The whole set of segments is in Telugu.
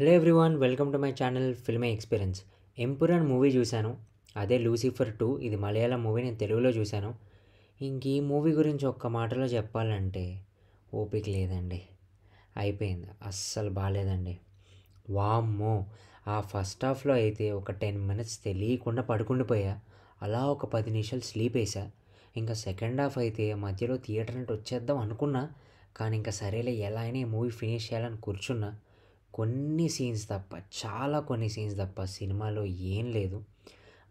Hello everyone, welcome to my channel filmy experience. Empuraan movie చూశాను. అదే లూసిఫర్ 2. ఇది మలయాళం మూవీ, నేను తెలుగులో చూశాను. ఇంక ఈ మూవీ గురించి ఒక్క మాటలో చెప్పాలంటే ఓపిక లేదండి. అయిపోయింది, అస్సలు బాగాలేదండి. వామ్మో! ఆ ఫస్ట్ హాఫ్లో అయితే ఒక 10 మినిట్స్ తెలియకుండా పడుకుండిపోయా. అలా ఒక 10 నిమిషాలు స్లీప్ వేసా. ఇంకా సెకండ్ హాఫ్ అయితే మధ్యలో థియేటర్ నుండి వచ్చేద్దాం అనుకున్నా. కానీ ఇంకా సరేలే, ఎలా అయినా ఈ మూవీ ఫినిష్ చేయాలని కూర్చున్నా. కొన్ని సీన్స్ తప్ప సినిమాలో ఏం లేదు.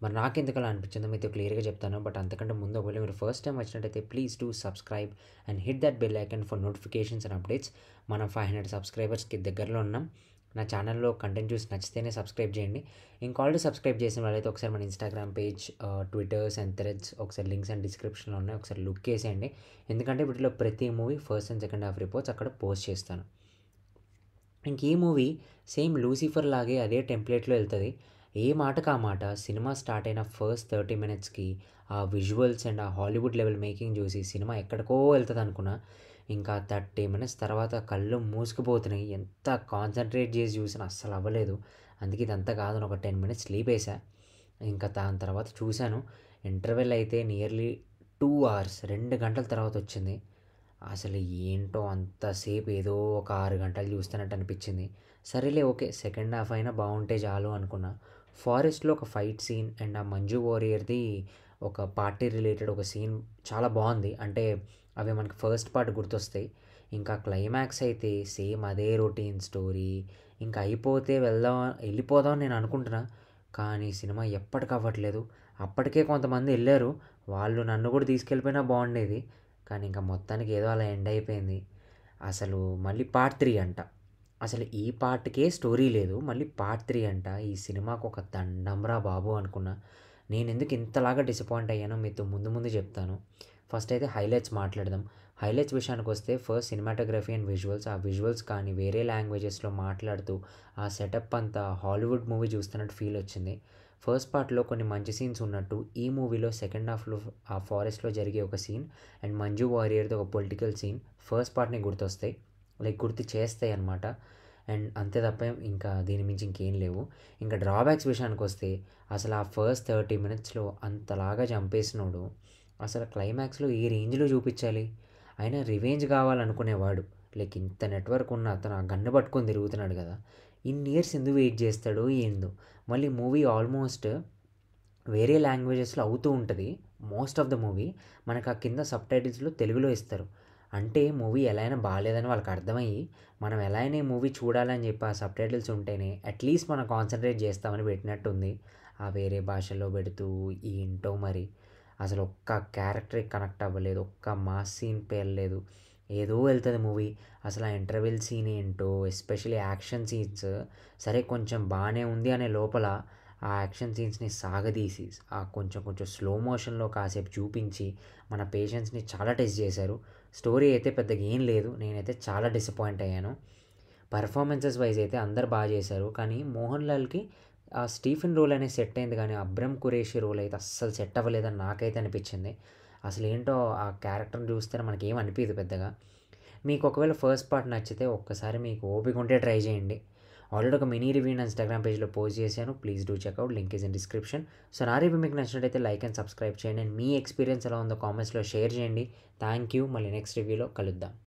మరి నాకెందుకలా అనిపించిందో మీతో క్లియర్‌గా చెప్తాను. బట్ అంతకంటే ముందు, ఒకవేళ మీరు ఫస్ట్ టైమ్ వచ్చినట్టయితే please do subscribe and hit that bell icon for notifications and updates. మనం 500 సబ్స్క్రైబర్స్‌కి దగ్గరలో ఉన్నాం. నా ఛానల్‌లో కంటెంట్ చూసి నచ్చితేనే సబ్స్క్రైబ్ చేయండి. ఇంకా ఆల్రెడీ సబ్స్క్రైబ్ చేసిన వాళ్ళైతే ఒకసారి మన Instagram page, tweeters and threads ఒకసారి లింక్స్ అండ్ డిస్క్రిప్షన్‌లో ఉన్నాయి. ఒకసారి లుక్ ఏసేయండి. ఎందుకంటే వీటిలో ప్రతి movie first and second half reports అక్కడ పోస్ట్ చేస్తాను. ఇంక ఈ మూవీ సేమ్ లూసిఫర్ లాగే అదే టెంప్లేట్‌లో ఎళ్తది. ఏ మాటకి ఆ మాట సినిమా స్టార్ట్ అయిన ఫస్ట్ 30 మినిట్స్‌కి ఆ విజువల్స్ అండ్ ఆ హాలీవుడ్ లెవెల్ మేకింగ్ చూసి సినిమా ఎక్కడికో ఎళ్తదనుకున్నా. ఇంకా 30 మినిట్స్ తర్వాత కళ్ళు మూసుకుపోతున్నాయి. ఎంత కాన్సంట్రేట్ చేసి చూసినా అస్సలు అవ్వలేదు. అందుకే ఇదంతా కాదని ఒక 10 మినిట్స్ స్లీప్ ఏసా. ఇంకా దాని తర్వాత చూశాను. ఇంటర్వెల్ అయితే నియర్లీ 2 అవర్స్, 2 గంటల తర్వాత వచ్చింది. అసలు ఏంటో అంతసేపు ఏదో ఒక 6 గంటలు చూస్తున్నట్టు అనిపించింది. సరేలే, ఓకే, సెకండ్ హాఫ్ అయినా బాగుంటే చాలు అనుకున్నా. ఫారెస్ట్‌లో ఒక ఫైట్ సీన్ అండ్ ఆ 'మంజు వారియర్‌ది' ఒక పార్టీ రిలేటెడ్ ఒక సీన్ చాలా బాగుంది. అంటే అవి మనకి ఫస్ట్ పార్ట్ గుర్తొస్తాయి. ఇంకా క్లైమాక్స్ అయితే సేమ్ అదే రొటీన్ స్టోరీ. ఇంకా అయిపోతే వెళ్ళిపోదాం అని నేను అనుకుంటున్నా. కానీ సినిమా ఎప్పటికవ్వట్లేదు. అప్పటికే కొంతమంది ఎళ్లారు. వాళ్ళు నన్ను కూడా తీసుకెళ్ళిపోయినా బాగుండేది. కానీ ఇంకా మొత్తానికి ఏదో అలా ఎండ్ అయిపోయింది. అసలు మళ్ళీ పార్ట్ 3 అంట. అసలు ఈ పార్ట్‌కే స్టోరీ లేదు. మళ్ళీ పార్ట్ 3 అంట. ఈ సినిమాకు ఒక దండంరా బాబు అనుకున్నా. నేనెందుకు ఇంతలాగా డిసప్పాయింట్ అయ్యానో మీతో ముందు ముందు చెప్తాను. ఫస్ట్ అయితే హైలైట్స్ మాట్లాడదాం. హైలైట్స్ విషయానికొస్తే ఫస్ట్ సినిమాటోగ్రఫీ అండ్ విజువల్స్. ఆ విజువల్స్ కానీ వేరే లాంగ్వేజెస్‌లో మాట్లాడుతూ ఆ సెటప్ అంతా హాలీవుడ్ మూవీ చూస్తున్నట్టు ఫీల్ వచ్చింది. ఫస్ట్ పార్ట్‌లో కొన్ని మంచి సీన్స్ ఉన్నట్టు ఈ మూవీలో సెకండ్ హాఫ్‌లో ఆ ఫారెస్ట్‌లో జరిగే ఒక సీన్ అండ్ 'మంజు వారియర్‌ది' ఒక పొలిటికల్ సీన్ ఫస్ట్ పార్ట్‌ని గుర్తొస్తాయి. లైక్ గుర్తు చేస్తాయి అన్నమాట. అండ్ అంతే తప్ప ఇంకా దీని మించి ఇంకేం లేవు. ఇంకా డ్రాబ్యాక్స్ విషయానికొస్తే అసలు ఆ ఫస్ట్ 30 మినిట్స్‌లో అంతలాగా చంపేసినోడు అసలు క్లైమాక్స్‌లో ఏ రేంజ్‌లో చూపించాలి? అయినా రివెంజ్ కావాలనుకునేవాడు. లైక్ ఇంత నెట్‌వర్క్ ఉన్న అతను ఆ గన్ పట్టుకొని తిరుగుతున్నాడు కదా! ఇన్ని ఇయర్స్ ఎందుకు వెయిట్ చేస్తాడో ఏందో! మళ్ళీ మూవీ ఆల్మోస్ట్ వేరే లాంగ్వేజెస్‌లో అవుతూ ఉంటది. మోస్ట్ ఆఫ్ ద మూవీ మనకు ఆ కింద సబ్‌టైటిల్స్‌లో తెలుగులో ఇస్తారు. అంటే మూవీ ఎలా అయినా బాలేదని వాళ్ళకి అర్థమయ్యి, మనం ఎలా అయినా ఈ మూవీ చూడాలని చెప్పి ఆ సబ్‌టైటిల్స్ ఉంటేనే అట్‌లీస్ట్ మనం కాన్సంట్రేట్ చేస్తామని పెట్టినట్టుంది. ఆ వేరే భాషల్లో పెడుతూ ఏంటో మరి. అసలు ఒక్క క్యారెక్టర్‌కి కనెక్ట్ అవ్వలేదు. ఒక్క మాస్ సీన్ పేలలేదు. ఏదో ఎళ్తది మూవీ. అసలు ఆ ఇంటర్వెల్ సీన్ ఏంటో, ఎస్పెషల్లీ యాక్షన్ సీన్స్ సరే కొంచెం బానే ఉంది అనే లోపల ఆ యాక్షన్ సీన్స్‌ని సాగదీసి కొంచెం కొంచెం స్లో మోషన్‌లో కాసేపు చూపించి మన పేషెన్స్‌ని చాలా టెస్ట్ చేశారు. స్టోరీ అయితే పెద్దగా ఏం లేదు. నేనైతే చాలా డిసప్పాయింట్ అయ్యాను. పెర్ఫార్మన్సెస్ వైస్ అయితే అందరూ చేశారు. కానీ మోహన్ లాల్‌కి ఆ స్టీఫెన్ రోల్ అనేది సెట్ అయింది కానీ అబ్రమ్ ఖురేషి రోల్ అయితే అస్సలు సెట్ అవ్వలేదని నాకైతే అనిపించింది. అసలేంటో ఆ క్యారెక్టర్‌ని చూస్తేనే మనకేం అనిపియదు పెద్దగా. మీకు ఒకవేళ ఫస్ట్ పార్ట్ నచ్చితే ఒక్కసారి మీకు ఓపిక ఉంటే ట్రై చేయండి. ఆల్రెడీ ఒక మినీ రివ్యూ నా ఇన్‌స్టాగ్రామ్ పేజ్‌లో పోస్ట్ చేశాను. Please do checkout. Link is in description. So నా రివ్యూ మీకు నచ్చినట్టయితే లైక్ అండ్ సబ్స్క్రైబ్ చేయండి. అండ్ మీ ఎక్స్‌పీరియన్స్ ఎలా ఉందో కామెంట్స్‌లో షేర్ చేయండి. Thank you. మళ్ళీ నెక్స్ట్ రివ్యూలో కలుద్దాం.